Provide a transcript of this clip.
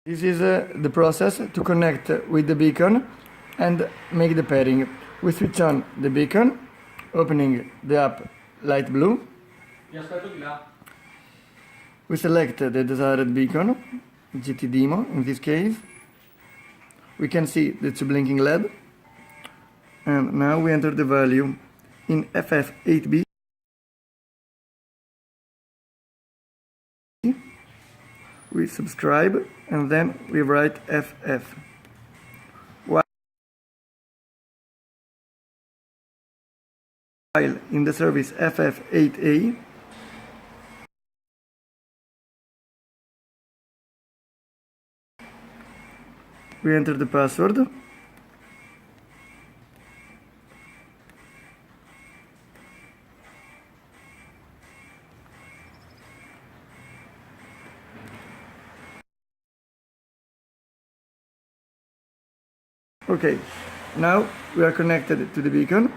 This is the process to connect with the beacon and make the pairing. We switch on the beacon, opening the app light blue. We select the desired beacon, GT Demo in this case. We can see the two blinking LED. And now we enter the value in FF8B. We subscribe and then we write FF. While in the service FF8A, we enter the password. Okay, now we are connected to the beacon.